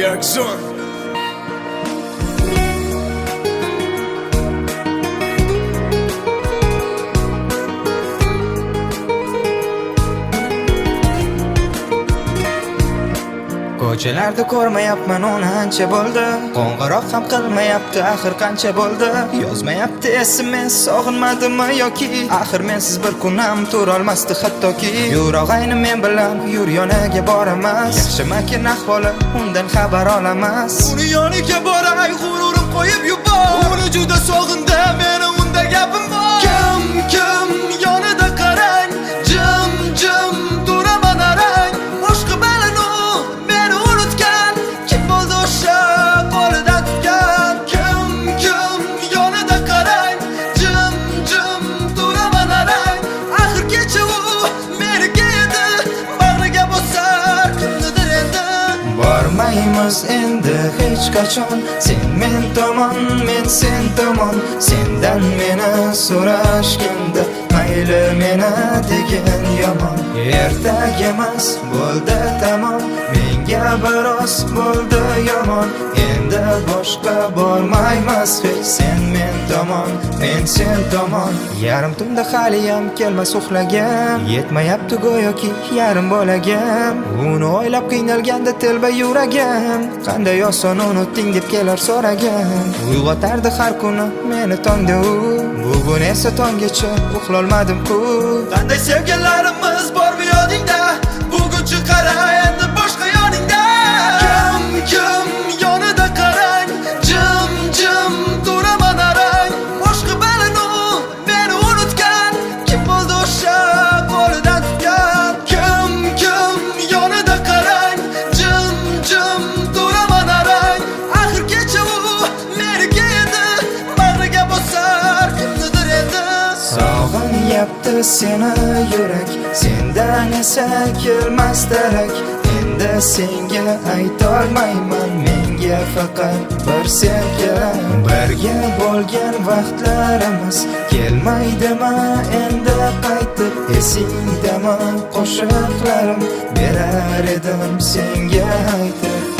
Reaksiyon. Ko'chalarda ko'rmayapman uni ancha bo'ldi. Qo'ng'iroq ham qilmayapti, axir qancha bo'ldi. Yozmayapti SMS, sog'inmadimi yoki axir mensiz bir kun ham turolmasdi hattoki. Yur og'ayni men bilan, yur yoniga boramas. Yaxshimikin ahvoli, undan xabar olamas. Uni yoniga boray, g'ururim qo'yib yubor. Uni juda sog'indim, meni unda gapim bor. Kim yonida qarang, jim turaman arang. Boshqa balanu meni unutgan, kim bo'ldi o'sha qo'lidan tutgan. Kim yonida qarang, jim turaman arang. Axir kecha u meniki edi, bag'riga bosar kimnidir endi. Bormaymiz endi hech qachon, sen men tomon, men sen tomon. Sendan meni so'rashganda mayli meni degan yomon. Ertaga emas bo'ldi tamom, menga biroz bo'ldi yomon. Endi boshqa bormaymiz hech, sen men tomon, men sen tomon. Yarim tunda haliyam kelmas uxlagim, yetmayapti go'yoki yarim bo'lagim. Uni o'ylab qiynalganda telba yuragim, qanday oson unutding deb kelar so'ragim. Uyg'otardi har kuni meni tongda u, bugun esa tonggacha uxlolmadim-ku. Qanday sevganlarimiz bormi yodingda? Bugunchi qara endi boshqa yoningda. Kim yonida qarang, jim turaman arang. Boshqa balanu meni unutgan, kim bo'ldi o'sha qo'lidan tutgan. Kim yonida qarang, jim turaman arang. Axir kecha u meniki edi, bag'riga bosar kimnidir endi. Sog'inyapti seni yurak, sendan esa kelmas darak. Endi senga aytolmayman, menga faqat bir sen kerak. Birga bo'lgan vaqtlarimiz kelmaydimi endi qaytib? Esingdami qo'shiqlarim berar edim senga aytib.